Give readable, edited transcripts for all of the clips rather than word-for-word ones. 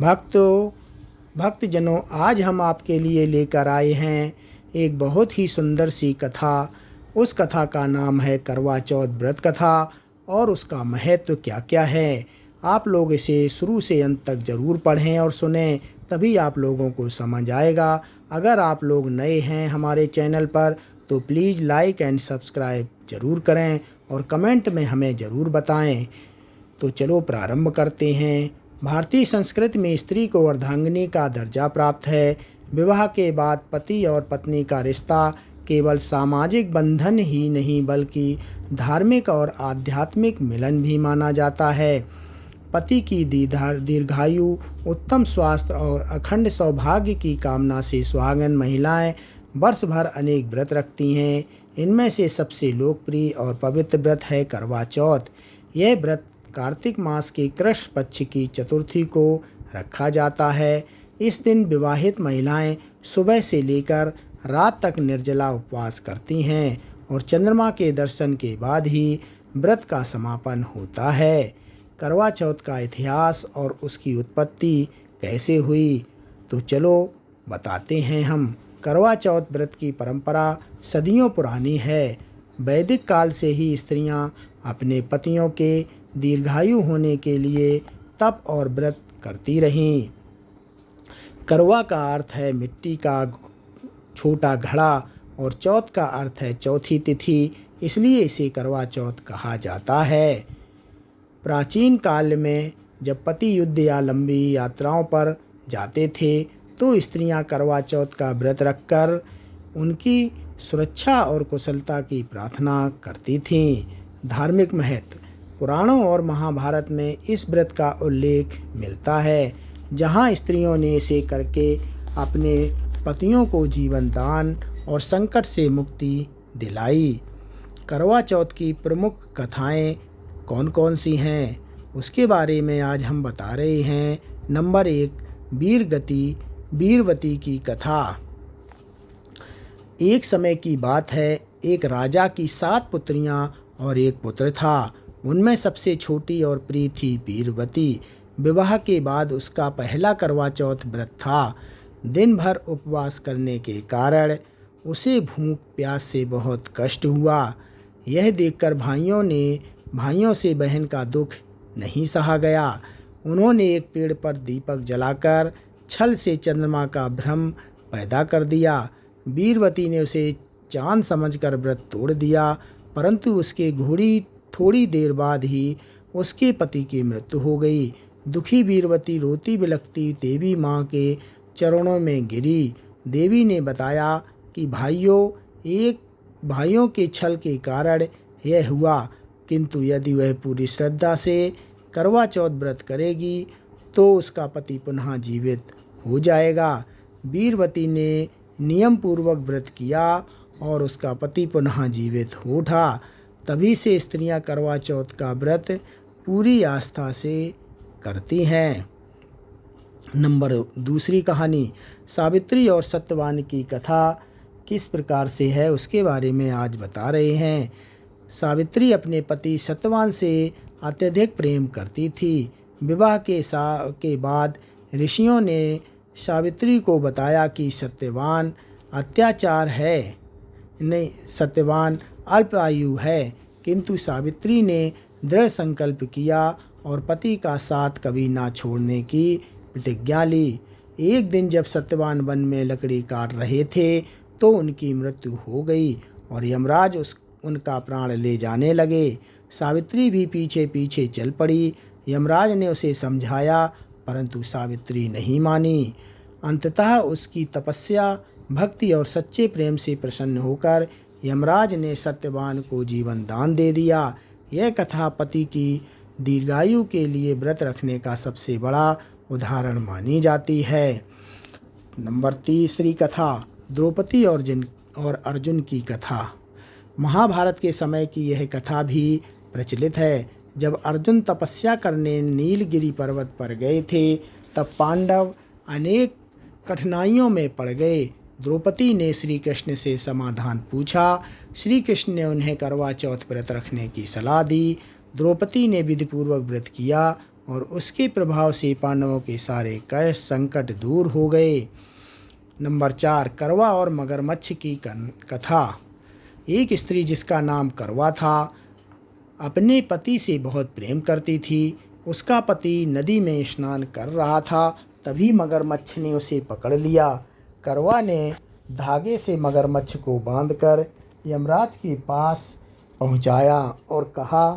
भक्तजनों, आज हम आपके लिए लेकर आए हैं एक बहुत ही सुंदर सी कथा। उस कथा का नाम है करवा चौथ व्रत कथा और उसका महत्व क्या क्या है। आप लोग इसे शुरू से अंत तक ज़रूर पढ़ें और सुनें, तभी आप लोगों को समझ आएगा। अगर आप लोग नए हैं हमारे चैनल पर तो प्लीज़ लाइक एंड सब्सक्राइब ज़रूर करें और कमेंट में हमें ज़रूर बताएं। तो चलो प्रारंभ करते हैं। भारतीय संस्कृति में स्त्री को अर्धांगिनी का दर्जा प्राप्त है। विवाह के बाद पति और पत्नी का रिश्ता केवल सामाजिक बंधन ही नहीं बल्कि धार्मिक और आध्यात्मिक मिलन भी माना जाता है। पति की दीर्घायु, उत्तम स्वास्थ्य और अखंड सौभाग्य की कामना से सुहागन महिलाएं वर्ष भर अनेक व्रत रखती हैं। इनमें से सबसे लोकप्रिय और पवित्र व्रत है करवा चौथ। यह व्रत कार्तिक मास के कृष्ण पक्ष की चतुर्थी को रखा जाता है। इस दिन विवाहित महिलाएं सुबह से लेकर रात तक निर्जला उपवास करती हैं और चंद्रमा के दर्शन के बाद ही व्रत का समापन होता है। करवा चौथ का इतिहास और उसकी उत्पत्ति कैसे हुई, तो चलो बताते हैं हम। करवा चौथ व्रत की परंपरा सदियों पुरानी है। वैदिक काल से ही स्त्रियां अपने पतियों के दीर्घायु होने के लिए तप और व्रत करती रहीं। करवा का अर्थ है मिट्टी का छोटा घड़ा और चौथ का अर्थ है चौथी तिथि, इसलिए इसे करवा चौथ कहा जाता है। प्राचीन काल में जब पति युद्ध या लंबी यात्राओं पर जाते थे तो स्त्रियां करवा चौथ का व्रत रखकर उनकी सुरक्षा और कुशलता की प्रार्थना करती थीं। धार्मिक महत्व। पुराणों और महाभारत में इस व्रत का उल्लेख मिलता है, जहां स्त्रियों ने इसे करके अपने पतियों को जीवन दान और संकट से मुक्ति दिलाई। करवा चौथ की प्रमुख कथाएं कौन कौन सी हैं, उसके बारे में आज हम बता रहे हैं। नंबर 1, वीरवती की कथा। एक समय की बात है, एक राजा की 7 पुत्रियां और एक पुत्र था। उनमें सबसे छोटी और प्रिय थी वीरवती। विवाह के बाद उसका पहला करवा चौथ व्रत था। दिन भर उपवास करने के कारण उसे भूख प्यास से बहुत कष्ट हुआ। यह देखकर भाइयों से बहन का दुख नहीं सहा गया। उन्होंने एक पेड़ पर दीपक जलाकर छल से चंद्रमा का भ्रम पैदा कर दिया। वीरवती ने उसे चांद समझकर व्रत तोड़ दिया, परंतु उसके थोड़ी देर बाद ही उसके पति की मृत्यु हो गई। दुखी वीरवती रोती बिलखती देवी माँ के चरणों में गिरी। देवी ने बताया कि भाइयों के छल के कारण यह हुआ, किंतु यदि वह पूरी श्रद्धा से करवा चौथ व्रत करेगी तो उसका पति पुनः जीवित हो जाएगा। वीरवती ने नियम पूर्वक व्रत किया और उसका पति पुनः जीवित हो उठा। तभी से स्त्रियां करवा चौथ का व्रत पूरी आस्था से करती हैं। नंबर 2 कहानी, सावित्री और सत्यवान की कथा किस प्रकार से है उसके बारे में आज बता रहे हैं। सावित्री अपने पति सत्यवान से अत्यधिक प्रेम करती थी। विवाह के बाद ऋषियों ने सावित्री को बताया कि सत्यवान अल्प आयु है, किंतु सावित्री ने दृढ़ संकल्प किया और पति का साथ कभी ना छोड़ने की प्रतिज्ञा ली। एक दिन जब सत्यवान वन में लकड़ी काट रहे थे तो उनकी मृत्यु हो गई और यमराज उनका प्राण ले जाने लगे। सावित्री भी पीछे पीछे चल पड़ी। यमराज ने उसे समझाया, परंतु सावित्री नहीं मानी। अंततः उसकी तपस्या, भक्ति और सच्चे प्रेम से प्रसन्न होकर यमराज ने सत्यवान को जीवन दान दे दिया। यह कथा पति की दीर्घायु के लिए व्रत रखने का सबसे बड़ा उदाहरण मानी जाती है। नंबर 3 कथा, द्रौपदी और अर्जुन की कथा। महाभारत के समय की यह कथा भी प्रचलित है। जब अर्जुन तपस्या करने नीलगिरी पर्वत पर गए थे तब पांडव अनेक कठिनाइयों में पड़ गए। द्रौपदी ने श्री कृष्ण से समाधान पूछा। श्री कृष्ण ने उन्हें करवा चौथ व्रत रखने की सलाह दी। द्रौपदी ने विधिपूर्वक व्रत किया और उसके प्रभाव से पांडवों के सारे कष्ट संकट दूर हो गए। नंबर 4, करवा और मगरमच्छ की कथा। एक स्त्री जिसका नाम करवा था अपने पति से बहुत प्रेम करती थी। उसका पति नदी में स्नान कर रहा था, तभी मगरमच्छ ने उसे पकड़ लिया। करवा ने धागे से मगरमच्छ को बांधकर यमराज के पास पहुंचाया और कहा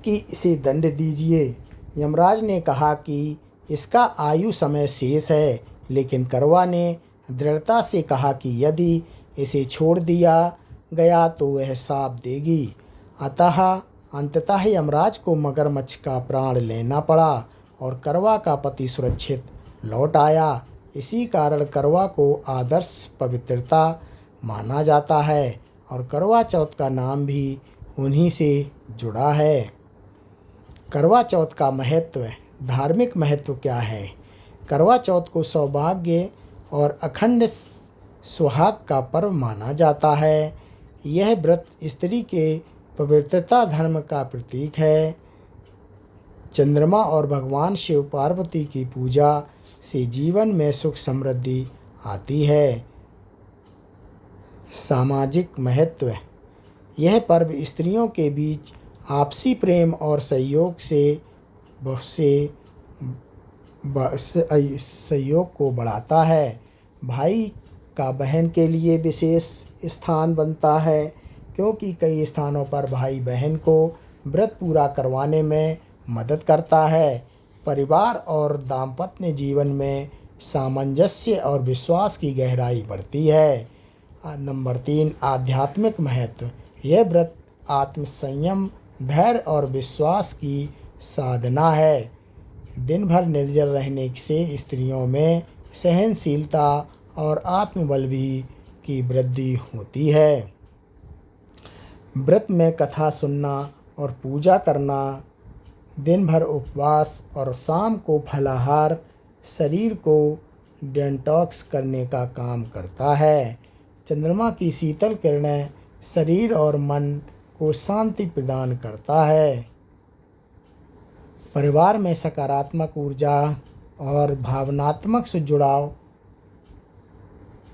कि इसे दंड दीजिए। यमराज ने कहा कि इसका आयु समय शेष है, लेकिन करवा ने दृढ़ता से कहा कि यदि इसे छोड़ दिया गया तो वह शाप देगी। अतः अंततः यमराज को मगरमच्छ का प्राण लेना पड़ा और करवा का पति सुरक्षित लौट आया। इसी कारण करवा को आदर्श पवित्रता माना जाता है और करवा चौथ का नाम भी उन्हीं से जुड़ा है। करवा चौथ का महत्व, धार्मिक महत्व क्या है? करवा चौथ को सौभाग्य और अखंड सुहाग का पर्व माना जाता है। यह व्रत स्त्री के पवित्रता धर्म का प्रतीक है। चंद्रमा और भगवान शिव पार्वती की पूजा से जीवन में सुख समृद्धि आती है। सामाजिक महत्व, यह पर्व स्त्रियों के बीच आपसी प्रेम और सहयोग को बढ़ाता है। भाई का बहन के लिए विशेष स्थान बनता है, क्योंकि कई स्थानों पर भाई बहन को व्रत पूरा करवाने में मदद करता है। परिवार और दाम्पत्य जीवन में सामंजस्य और विश्वास की गहराई बढ़ती है। नंबर 3, आध्यात्मिक महत्व, यह व्रत आत्मसंयम, धैर्य और विश्वास की साधना है। दिन भर निर्जल रहने से स्त्रियों में सहनशीलता और आत्मबल भी की वृद्धि होती है। व्रत में कथा सुनना और पूजा करना, दिन भर उपवास और शाम को फलाहार शरीर को डिटॉक्स करने का काम करता है। चंद्रमा की शीतल किरणें शरीर और मन को शांति प्रदान करता है। परिवार में सकारात्मक ऊर्जा और भावनात्मक से जुड़ाव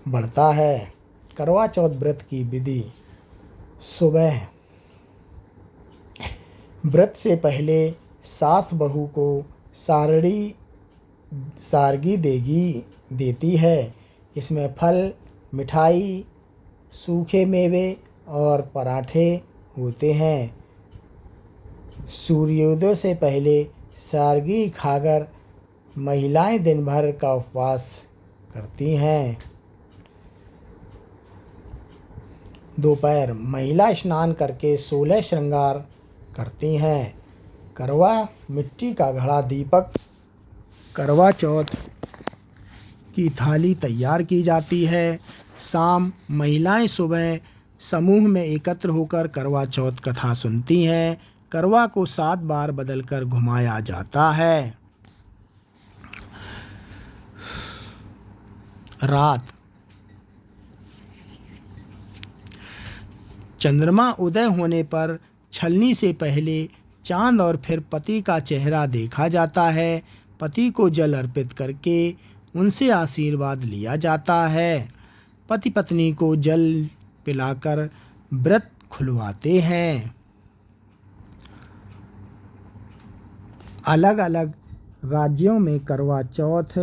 बढ़ता है। करवा चौथ व्रत की विधि, सुबह व्रत से पहले सास बहू को सारगी देती है। इसमें फल, मिठाई, सूखे मेवे और पराठे होते हैं। सूर्योदय से पहले सारगी खाकर महिलाएं दिन भर का उपवास करती हैं। दोपहर महिला स्नान करके 16 श्रृंगार करती हैं। करवा मिट्टी का घड़ा, दीपक, करवा चौथ की थाली तैयार की जाती है। शाम महिलाएं सुबह समूह में एकत्र होकर करवा चौथ कथा सुनती हैं। करवा को 7 बार बदलकर घुमाया जाता है। रात, चंद्रमा उदय होने पर छलनी से पहले चांद और फिर पति का चेहरा देखा जाता है। पति को जल अर्पित करके उनसे आशीर्वाद लिया जाता है। पति पत्नी को जल पिलाकर व्रत खुलवाते हैं। अलग अलग राज्यों में करवा चौथ,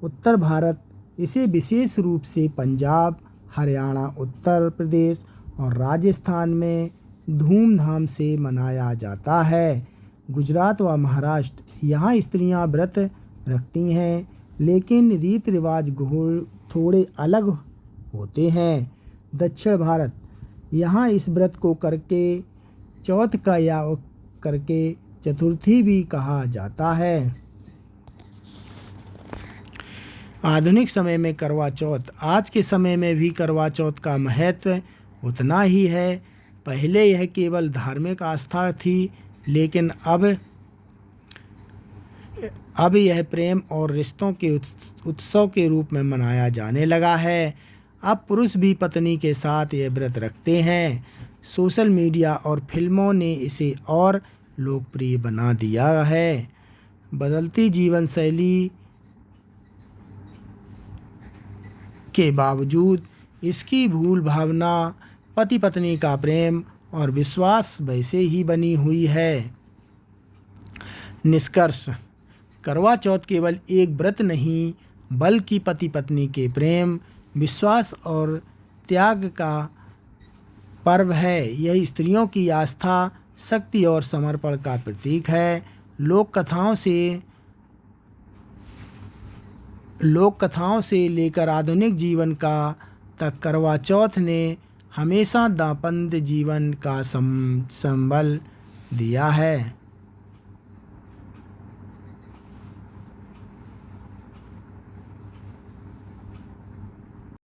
उत्तर भारत इसे विशेष रूप से पंजाब, हरियाणा, उत्तर प्रदेश और राजस्थान में धूमधाम से मनाया जाता है। गुजरात व महाराष्ट्र, यहाँ स्त्रियां व्रत रखती हैं, लेकिन रीति रिवाज थोड़े अलग होते हैं। दक्षिण भारत, यहाँ इस व्रत को करके चौथ का या करके चतुर्थी भी कहा जाता है। आधुनिक समय में करवा चौथ, आज के समय में भी करवा चौथ का महत्व उतना ही है। पहले यह केवल धार्मिक आस्था थी, लेकिन अब यह प्रेम और रिश्तों के उत्सव के रूप में मनाया जाने लगा है। अब पुरुष भी पत्नी के साथ यह व्रत रखते हैं। सोशल मीडिया और फिल्मों ने इसे और लोकप्रिय बना दिया है। बदलती जीवन शैली के बावजूद इसकी मूल भावना, पति पत्नी का प्रेम और विश्वास वैसे ही बनी हुई है। निष्कर्ष, करवा चौथ केवल एक व्रत नहीं बल्कि पति पत्नी के प्रेम, विश्वास और त्याग का पर्व है। यह स्त्रियों की आस्था, शक्ति और समर्पण का प्रतीक है। लोक कथाओं से लेकर आधुनिक जीवन का तक करवा चौथ ने हमेशा दाम्पत्य जीवन का संबल दिया है।